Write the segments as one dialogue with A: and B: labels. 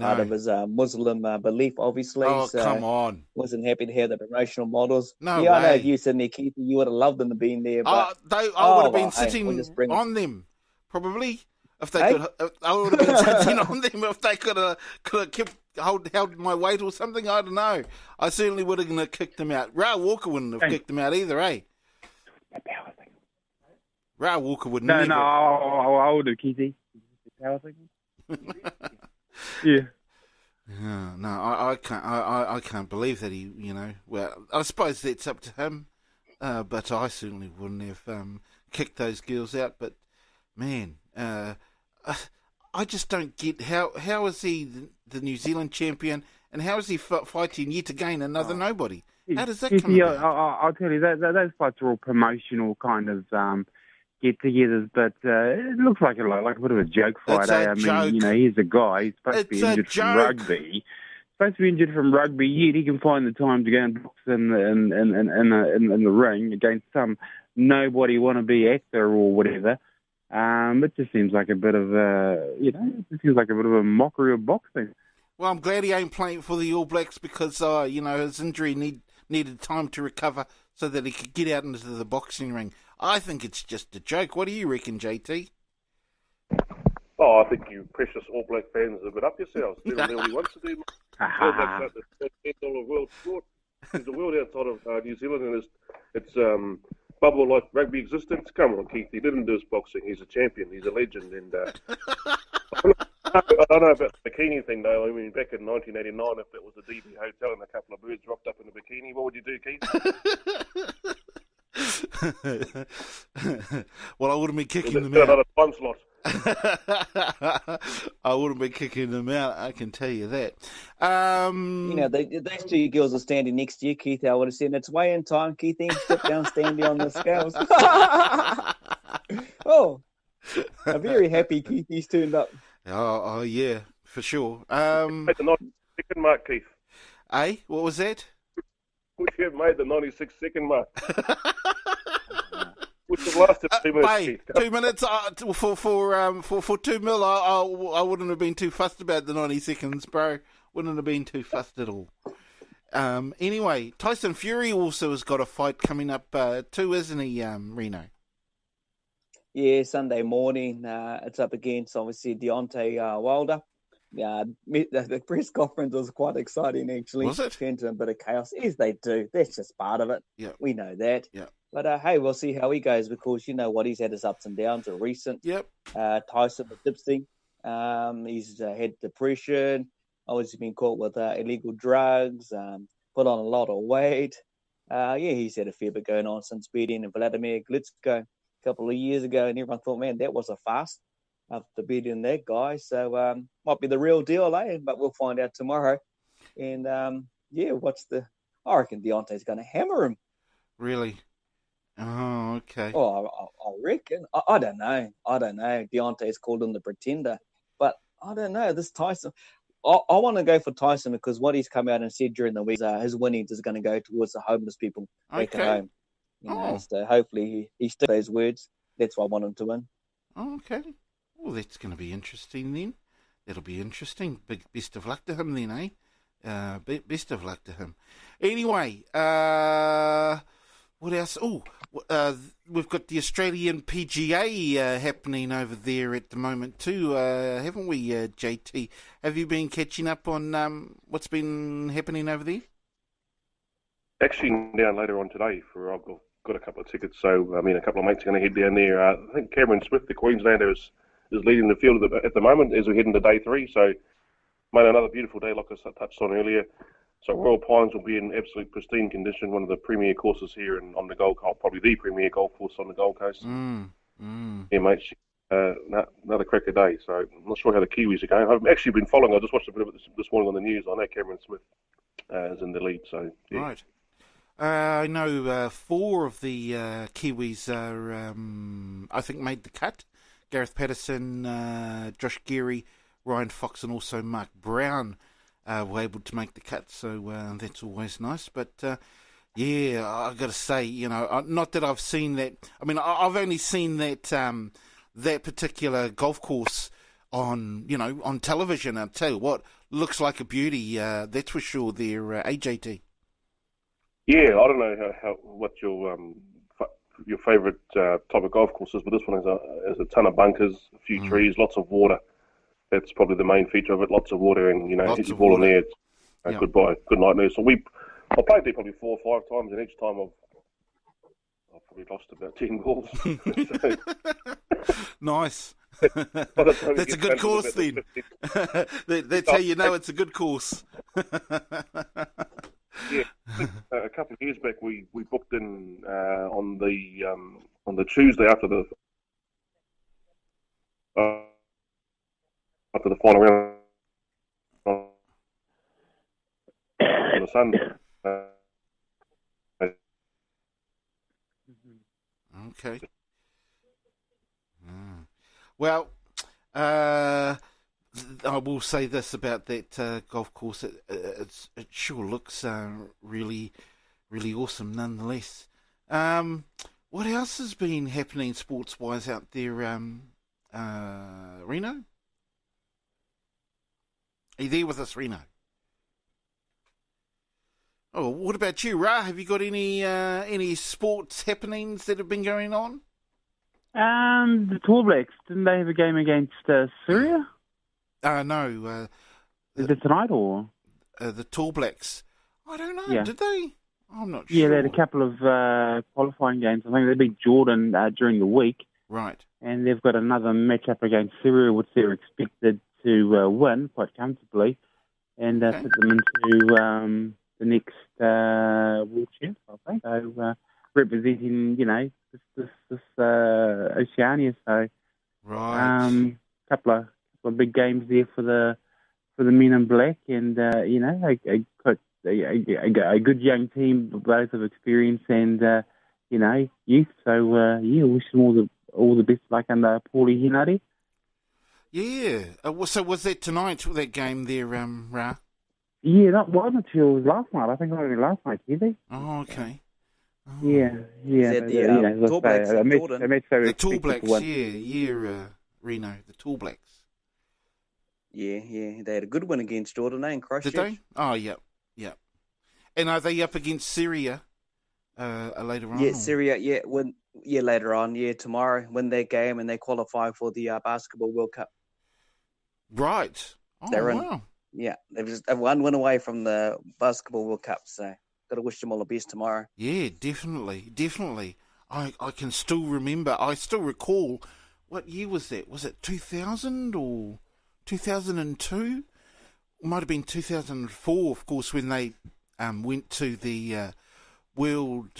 A: out
B: No.
A: of his Muslim belief, obviously.
B: Oh, come
A: So
B: on.
A: wasn't happy to have the promotional models.
B: No
A: Yeah, I know if
B: way.
A: you sitting there, Keith, you would have loved them to be there, but
B: I would
A: oh
B: have been
A: well, hey, we'll just
B: sitting
A: bring.
B: on them, probably. If they
A: Hey.
B: could, I would have been sitting on them if they could have kept held my weight or something. I don't know. I certainly would have kicked them out. Ray Walker wouldn't have kicked them out either, eh? Ray Walker would
C: No,
B: never.
C: I would have, Keithy. Power thing? Yeah.
B: Yeah, no, I can't. I can't believe that he. Well, I suppose that's up to him. But I certainly wouldn't have kicked those girls out. But man, I just don't get how is he the New Zealand champion, and how is he fighting yet again another nobody? How does that come about?
C: I'll tell you, those fights are all promotional kind of get-togethers, but it looks like a bit of a joke fight.
B: It's a joke.
C: He's a guy. He's supposed to be injured from rugby. Yet he can find the time to go and box in the ring against some nobody wannabe actor or whatever. It just seems like a bit of a mockery of boxing.
B: Well, I'm glad he ain't playing for the All Blacks because his injury needed time to recover so that he could get out into the boxing ring. I think it's just a joke. What do you reckon, JT?
D: Oh, I think you precious All Black fans have been up yourselves. Doing what he wants to do. All Blacks at the $10 world sport. There's a world outside of New Zealand, and it's bubble like rugby existence. Come on, Keith. He didn't do his boxing. He's a champion. He's a legend. And I don't know about the bikini thing, though. I mean, back in 1989, if it was a DB hotel and a couple of birds rocked up in a bikini, what would you do, Keith?
B: Well, I wouldn't be kicking them
D: out.
B: out.
D: Another time slot.
B: I wouldn't be kicking them out, I can tell you that.
A: Those two girls are standing next to you, Keith. I would have said, it's way in time, Keith. Sit down, standing on the scales. Oh, a very happy Keith. He's turned up.
B: Oh, yeah, for sure.
D: Made the 96-second mark, Keith.
B: Eh? What was that?
D: Would you have made the 96-second mark? Which have lasted 2 minutes, Keith.
B: 2 minutes for 2 mil. I wouldn't have been too fussed about the 90 seconds, bro. Wouldn't have been too fussed at all. Anyway, Tyson Fury also has got a fight coming up too, isn't he, Reno?
A: Yeah, Sunday morning. It's up against, obviously, Deontay Wilder. The press conference was quite exciting, actually.
B: Was it?
A: Turned to a bit of chaos, as they do. That's just part of it.
B: Yeah.
A: We know that.
B: Yeah.
A: But, hey, we'll see how he goes because you know what? He's had his ups and downs are recent.
B: Yep.
A: Tyson with tipsy. He's had depression. Obviously been caught with illegal drugs. Put on a lot of weight. He's had a fair bit going on since beating Vladimir Klitschko a couple of years ago. And everyone thought, man, that was a fast after beating that guy. So might be the real deal, eh? But we'll find out tomorrow. And, I reckon Deontay's going to hammer him.
B: Really? Oh, okay.
A: Oh, I reckon. I don't know. Deontay's called him the pretender. But I don't know. This Tyson, I want to go for Tyson because what he's come out and said during the week, his winnings is going to go towards the homeless people back at home. So hopefully he sticks to those words. That's why I want him to win.
B: Oh, okay. Well, that's going to be interesting then. That'll be interesting. Best of luck to him then, eh? Best of luck to him. Anyway, what else? We've got the Australian PGA happening over there at the moment too, haven't we, JT? Have you been catching up on what's been happening over there?
D: Actually, down later on today. I've got a couple of tickets, so a couple of mates are going to head down there. I think Cameron Smith, the Queenslander, is leading the field at the moment as we head into day 3. So, mate, another beautiful day, like I touched on earlier. So Royal Pines will be in absolute pristine condition, one of the premier courses here on the Gold Coast, probably the premier golf course on the Gold Coast. Yeah, mate, another cracker day. So I'm not sure how the Kiwis are going. I've actually been following. I just watched a bit of it this morning on the news. I know Cameron Smith is in the lead. So yeah.
B: Right. I know 4 of the Kiwis are, I think, made the cut. Gareth Patterson, Josh Geary, Ryan Fox, and also Mark Brown were able to make the cut, so that's always nice. But I've got to say, not that I've seen that. I mean, I've only seen that that particular golf course on television. I'll tell you what, looks like a beauty. That's for sure. There, AJT.
D: Yeah, I don't know what your favourite type of golf course is, but this one has a ton of bunkers, a few trees, lots of water. That's probably the main feature of it. Lots of water, and hit your ball in there. It's goodbye, good night there. So I played there probably 4 or 5 times, and each time I've probably lost about 10 balls.
B: Nice. That's a good course then. That's how you know it's a good course.
D: Yeah, a couple of years back we booked in on the Tuesday after the final round on the Sunday.
B: Okay. Well, I will say this about that golf course. It sure looks really, really awesome nonetheless. What else has been happening sports-wise out there, Reno? Are you there with us, Reno? Oh, what about you, Ra? Have you got any sports happenings that have been going on?
C: The Tall Blacks, didn't they have a game against Syria?
B: No.
C: Is it tonight or?
B: The Tall Blacks. I don't know.
C: Yeah.
B: Did they? I'm not sure.
C: Yeah, they had a couple of qualifying games. I think they beat Jordan during the week.
B: Right.
C: And they've got another matchup against Syria, which they're expected to win quite comfortably, and put them into the next World Champs, I think. So representing, this Oceania. So,
B: right.
C: Couple of big games there for the men in black, and a good young team, both of experience and youth. So wish them all the best luck under Paulie Henare.
B: Yeah. So was that tonight, that game there, Ra?
C: Yeah, that wasn't until last night. I think it was last night, did they?
B: Oh, okay. Oh.
C: Yeah.
A: The Tall Blacks in Jordan.
B: The Tall Blacks, Reno, the Tall Blacks.
A: Yeah, they had a good win against Jordan, in Christchurch.
B: Did they? Oh, yeah. And are they up against Syria later on?
A: Yeah, Syria, later on, tomorrow, win their game and they qualify for the Basketball World Cup.
B: Right. Oh, wow.
A: Yeah, they've just one win away from the Basketball World Cup, so got to wish them all the best tomorrow.
B: Yeah, definitely. I can still remember, I still recall, what year was that? Was it 2000 or 2002? It might have been 2004, of course, when they went to the World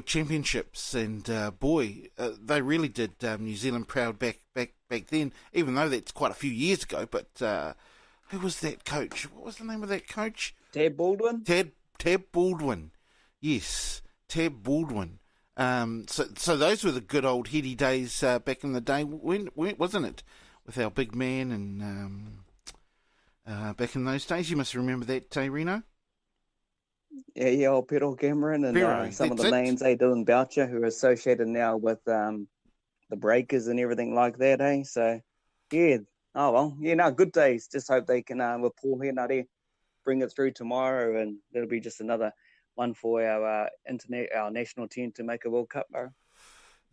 B: Championships, and they really did New Zealand proud back then, even though that's quite a few years ago. But who was that coach? What was the name of that coach?
A: Tab Baldwin?
B: Tab Baldwin. Yes, Tab Baldwin. So those were the good old heady days back in the day, when wasn't it? With our big man, and back in those days. You must remember that, Reno?
A: Yeah, old Pedro Cameron and some of the names, Dylan Boucher, who are associated now with the Breakers and everything like that, So, yeah. Oh, well, good days. Just hope they can, with Paul Henare, bring it through tomorrow, and it'll be just another one for our national team to make a World Cup, bro.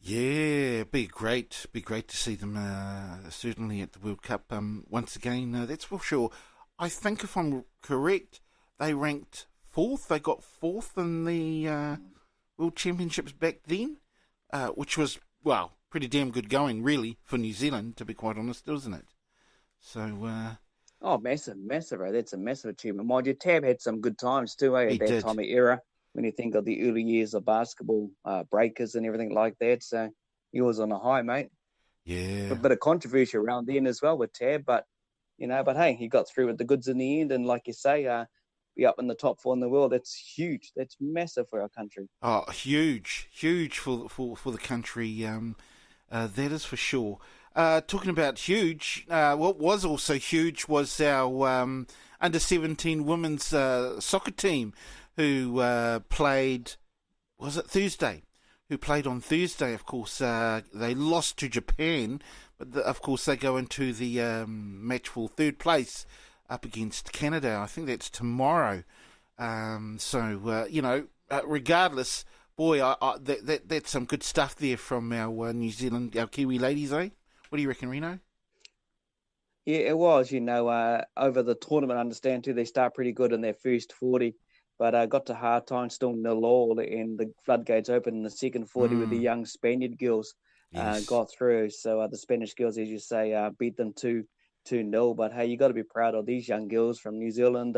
B: Yeah, be great to see them certainly at the World Cup once again. That's for sure. I think, if I'm correct, they ranked 4th. They got 4th in the World Championships back then, which was, pretty damn good going, really, for New Zealand, to be quite honest, wasn't it? So.
A: Massive, bro. That's a massive achievement. Mind you, Tab had some good times too, at that time of era. When you think of the early years of basketball, Breakers and everything like that. So he was on a high, mate.
B: Yeah.
A: A bit of controversy around then as well with Tab, but hey, he got through with the goods in the end, and like you say, be up in the top 4 in the world. That's huge. That's massive for our country.
B: Oh, huge for the country. That is for sure. Talking about huge, what was also huge was our under-17 women's soccer team, who played, was it Thursday? Who played on Thursday, of course. They lost to Japan, But of course, they go into the match for third place up against Canada. I think that's tomorrow. Regardless, boy, that's some good stuff there from our New Zealand, our Kiwi ladies, eh? What do you reckon, Reno?
A: Yeah, it was. Over the tournament, I understand too, they start pretty good in their first 40, but got to hard time, still 0-0, and the floodgates opened in the second 40 with the young Spaniard girls got through. So the Spanish girls, as you say, beat them 2-0. But hey, you got to be proud of these young girls from New Zealand.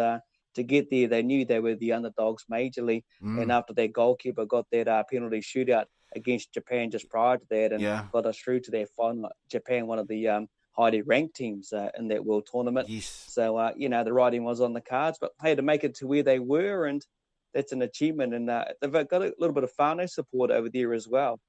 A: To get there, they knew they were the underdogs majorly. And after their goalkeeper got that penalty shootout against Japan just prior to that and got us through to their final, Japan, one of the highly ranked teams in that world tournament.
B: Yes.
A: So, the writing was on the cards. But, hey, to make it to where they were, and that's an achievement. And they've got a little bit of whānau support over there as well,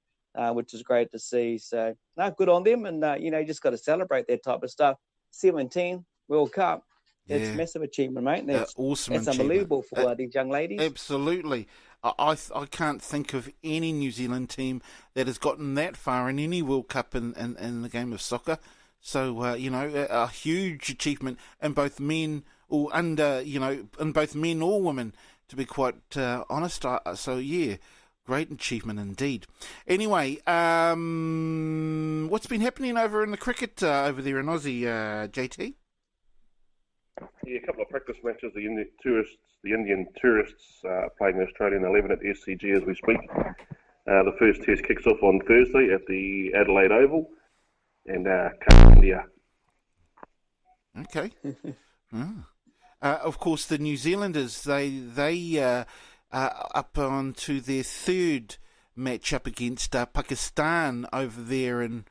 A: which is great to see. So, good on them. And, you just got to celebrate that type of stuff. 17 World Cup. It's a massive achievement, mate. That's
B: awesome.
A: That's unbelievable for these young ladies.
B: Absolutely. I can't think of any New Zealand team that has gotten that far in any World Cup in the game of soccer. So, a huge achievement in both men or in both men or women, to be quite honest. Great achievement indeed. Anyway, what's been happening over in the cricket over there in Aussie, JT?
D: Yeah, a couple of practice matches. The Indian tourists playing the Australian 11 at SCG as we speak. The first test kicks off on Thursday at the Adelaide Oval, and India.
B: Okay. Of course, the New Zealanders they are up onto their third match up against Pakistan over there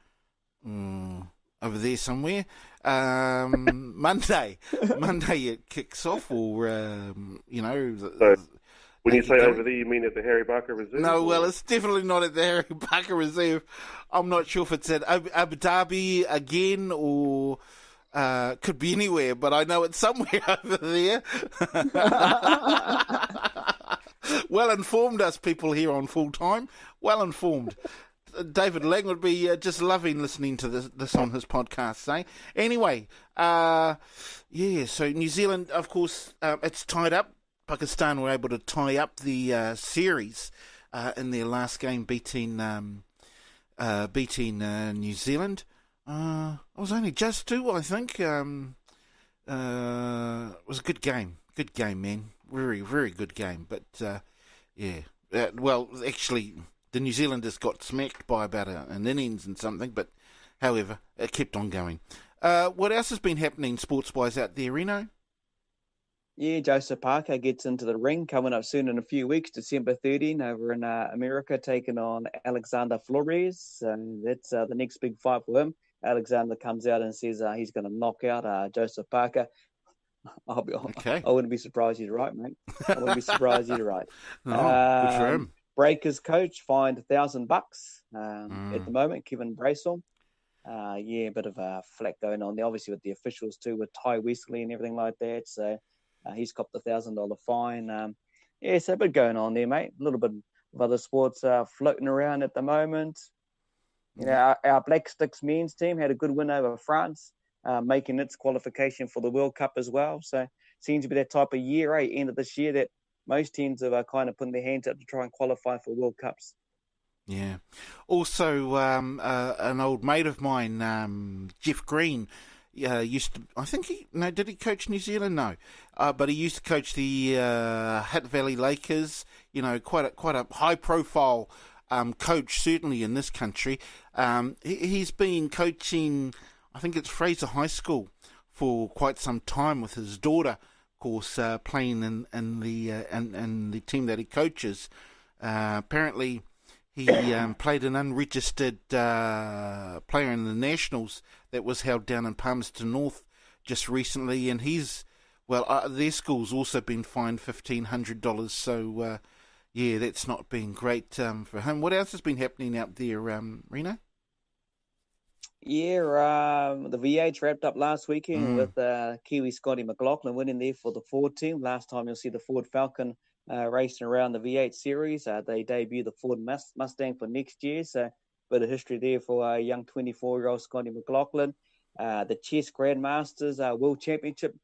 B: somewhere. Monday it kicks off, or
D: So when you say over there, you mean at the Harry Barker Reserve?
B: No, well, it's definitely not at the Harry Barker Reserve. I'm not sure if it's at Abu Dhabi again, or could be anywhere, but I know it's somewhere over there. Well informed, us people here on Full Time. Well informed. David Lang would be just loving listening to this on his podcast, eh? Anyway, so New Zealand, of course, it's tied up. Pakistan were able to tie up the series in their last game, beating New Zealand. It was only just two, I think. It was a good game. Good game, man. Very, very good game. But, actually, the New Zealanders got smacked by about an innings and something, but however, it kept on going. What else has been happening sports-wise out there, Reno?
A: Yeah, Joseph Parker gets into the ring coming up soon in a few weeks, December 13, over in America, taking on Alexander Flores. And that's the next big fight for him. Alexander comes out and says he's going to knock out Joseph Parker.
B: Okay.
A: I wouldn't be surprised he's right, mate. I wouldn't be surprised he's right.
B: Good for him.
A: Breakers coach fined $1,000 at the moment, Kevin Braysom. A bit of a flack going on there, obviously with the officials too, with Ty Wesley and everything like that. So he's copped $1,000 fine. So a bit going on there, mate. A little bit of other sports floating around at the moment. Our Black Sticks men's team had a good win over France, making its qualification for the World Cup as well. So seems to be that type of year, end of this year, that most teams are kind of putting their hands up to try and qualify for World Cups.
B: Yeah. Also, an old mate of mine, Jeff Green, used to. I think did he coach New Zealand? No, but he used to coach the Hutt Valley Lakers. Quite a high profile coach, certainly in this country. He's been coaching, I think it's Fraser High School, for quite some time with his daughter. Course, playing in the team that he coaches. Apparently, he played an unregistered player in the Nationals that was held down in Palmerston North just recently, and their school's also been fined $1,500. So, that's not been great for him. What else has been happening out there, Reno?
A: Yeah, the V8 wrapped up last weekend with Kiwi Scotty McLaughlin winning there for the Ford team. Last time you'll see the Ford Falcon racing around the V8 series. They debut the Ford Mustang for next year. So bit of history there for young 24-year-old Scotty McLaughlin. The Chess Grandmasters World Championship